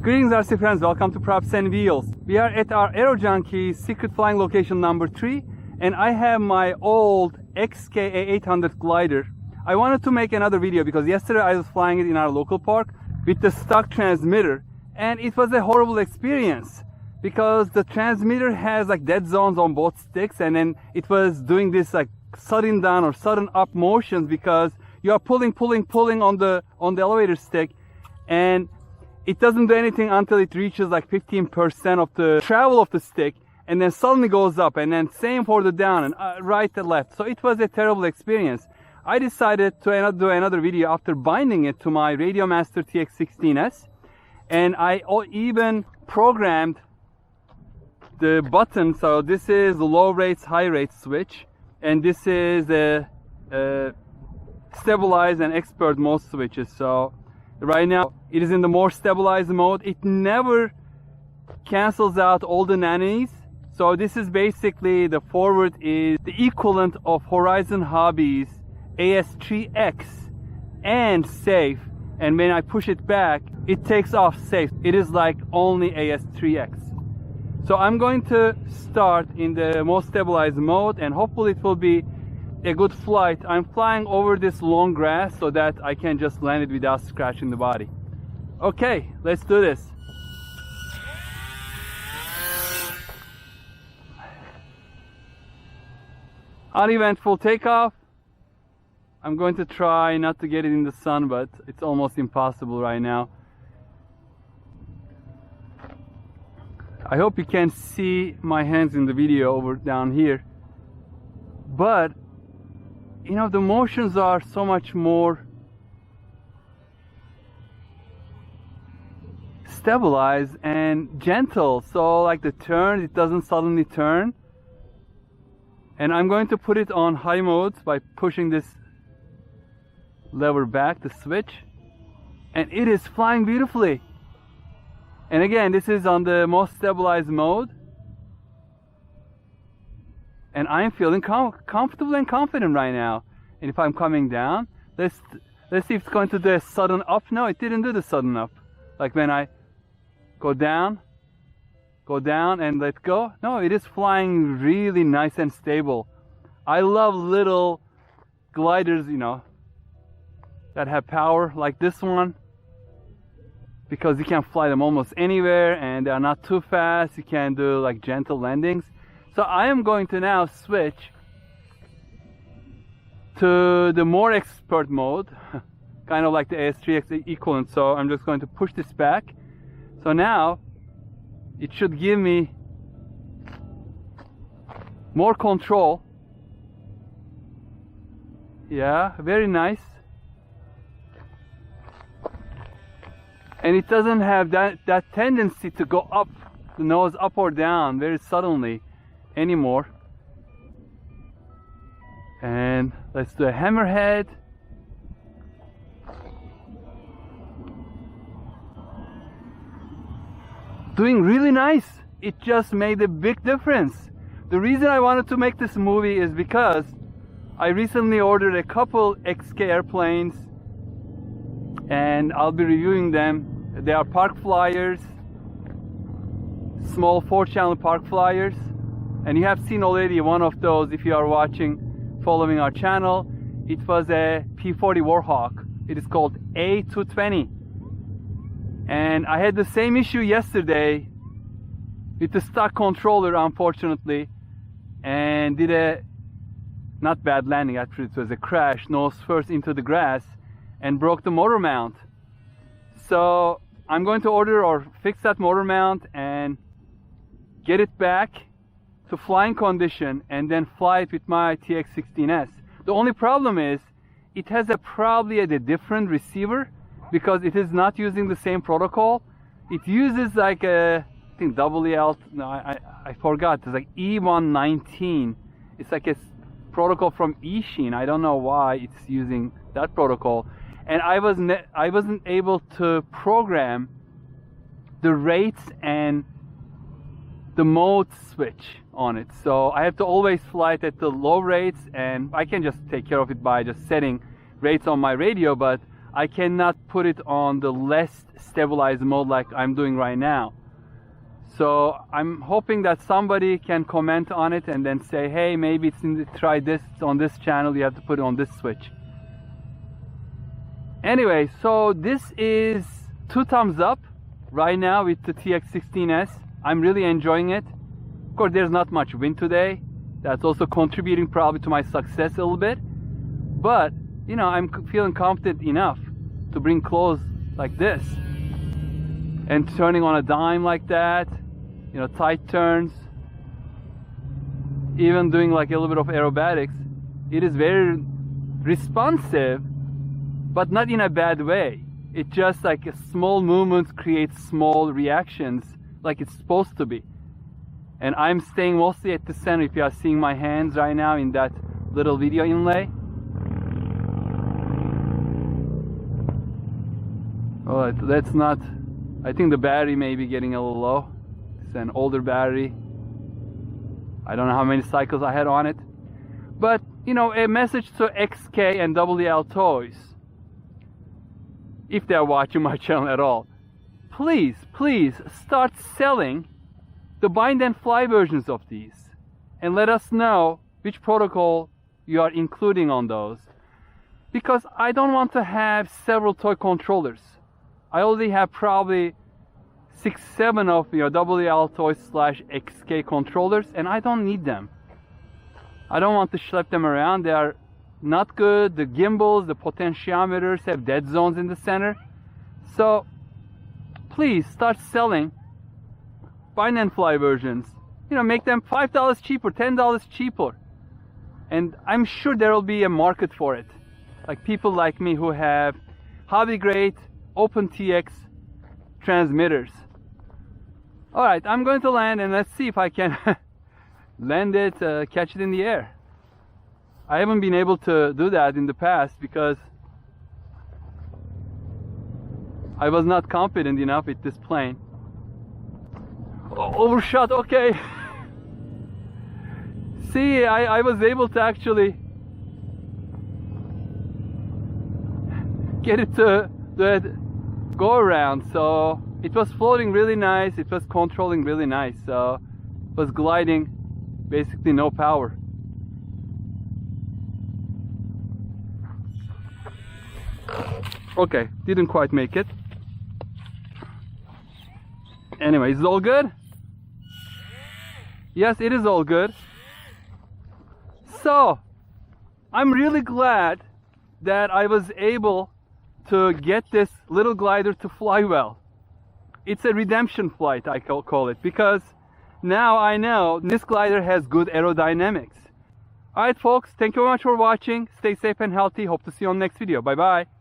Greetings RC friends, welcome to Props and Wheels. We are at our Aero Junkie secret flying location number 3 and I have my old XK A800 glider. I wanted to make another video because yesterday I was flying it in our local park with the stock transmitter and it was a horrible experience because the transmitter has like dead zones on both sticks and then it was doing this like sudden down or sudden up motions because you are pulling on the elevator stick and it doesn't do anything until it reaches like 15% of the travel of the stick and then suddenly goes up, and then same for the down and right and left. So it was a terrible experience. I decided to do another video after binding it to my RadioMaster TX16S, and I even programmed the button. So this is the low rates, high rates switch, and this is the stabilize and expert mode switches. So right now it is in the more stabilized mode. It never cancels out all the nannies. So this is basically, the forward is the equivalent of Horizon Hobbies AS3X and safe, and when I push it back it takes off safe. It is like only AS3X. So I'm going to start in the most stabilized mode and hopefully it will be a good flight. I'm flying over this long grass so that I can just land it without scratching the body. Okay, let's do this. Uneventful takeoff. I'm going to try not to get it in the sun, but it's almost impossible right now. I hope you can see my hands in the video over down here. But you know, the motions are so much more stabilized and gentle. So like the turn, it doesn't suddenly turn. And I'm going to put it on high modes by pushing this lever back, the switch, and it is flying beautifully. And again, this is on the most stabilized mode. And I'm feeling comfortable and confident right now. And if I'm coming down, let's see if it's going to do a sudden up. No, it didn't do the sudden up. Like when I go down and let go. No, it is flying really nice and stable. I love little gliders, you know, that have power like this one, because you can fly them almost anywhere and they are not too fast. You can do like gentle landings. So I am going to now switch to the more expert mode, kind of like the AS3X equivalent. So I'm just going to push this back. So now it should give me more control. Yeah, very nice. And it doesn't have that tendency to go up, the nose up or down very suddenly anymore. And let's do a hammerhead. Doing really nice. It just made a big difference. The reason I wanted to make this movie is because I recently ordered a couple XK airplanes and I'll be reviewing them. They are park flyers, small 4-channel park flyers, and you have seen already one of those if you are following our channel. It was a P-40 Warhawk. It is called A220. And I had the same issue yesterday with the stock controller, unfortunately, and did a not bad landing. Actually, it was a crash, nose first into the grass, and broke the motor mount. So I'm going to order or fix that motor mount and get it back to flying condition and then fly it with my TX16S. The only problem is it has probably a different receiver, because it is not using the same protocol. It uses like a, I think WL, no, I forgot, it's like E119. It's like a protocol from eSheen. I don't know why it's using that protocol. And I wasn't able to program the rates and the mode switch on it. So I have to always fly it at the low rates, and I can just take care of it by just setting rates on my radio, but I cannot put it on the less stabilized mode like I'm doing right now. So I'm hoping that somebody can comment on it and then say, hey, maybe try this on this channel, you have to put it on this switch. Anyway, so this is 2 thumbs up right now with the TX16S. I'm really enjoying it. Of course, there's not much wind today. That's also contributing probably to my success a little bit. But, you know, I'm feeling confident enough to bring close like this. And turning on a dime like that, you know, tight turns, even doing like a little bit of aerobatics, it is very responsive, but not in a bad way. It just like a small movement creates small reactions like it's supposed to be. And I'm staying mostly at the center. If you are seeing my hands right now in that little video inlay. Oh, that's not, I think the battery may be getting a little low. It's an older battery. I don't know how many cycles I had on it. But, you know, a message to XK and WL Toys, if they're watching my channel at all, please start selling the bind and fly versions of these and let us know which protocol you are including on those, because I don't want to have several toy controllers. I already have probably 6-7 of WL Toys / XK controllers, and I don't need them. I don't want to schlep them around. They are not good. The gimbals, the potentiometers have dead zones in the center. So please start selling bind and fly versions. You know, make them $5 cheaper, $10 cheaper. And I'm sure there will be a market for it. Like people like me who have hobby grade open TX transmitters. All right, I'm going to land and let's see if I can land it, catch it in the air. I haven't been able to do that in the past because I was not confident enough with this plane. Overshot, okay. See, I was able to actually get it to go around, so it was floating really nice, it was controlling really nice, so it was gliding basically no power. Okay, didn't quite make it. Anyway, is it all good? Yes, it is all good. So, I'm really glad that I was able to get this little glider to fly well. It's a redemption flight, I call it, because now I know this glider has good aerodynamics. Alright folks, thank you very much for watching. Stay safe and healthy. Hope to see you on the next video. Bye bye.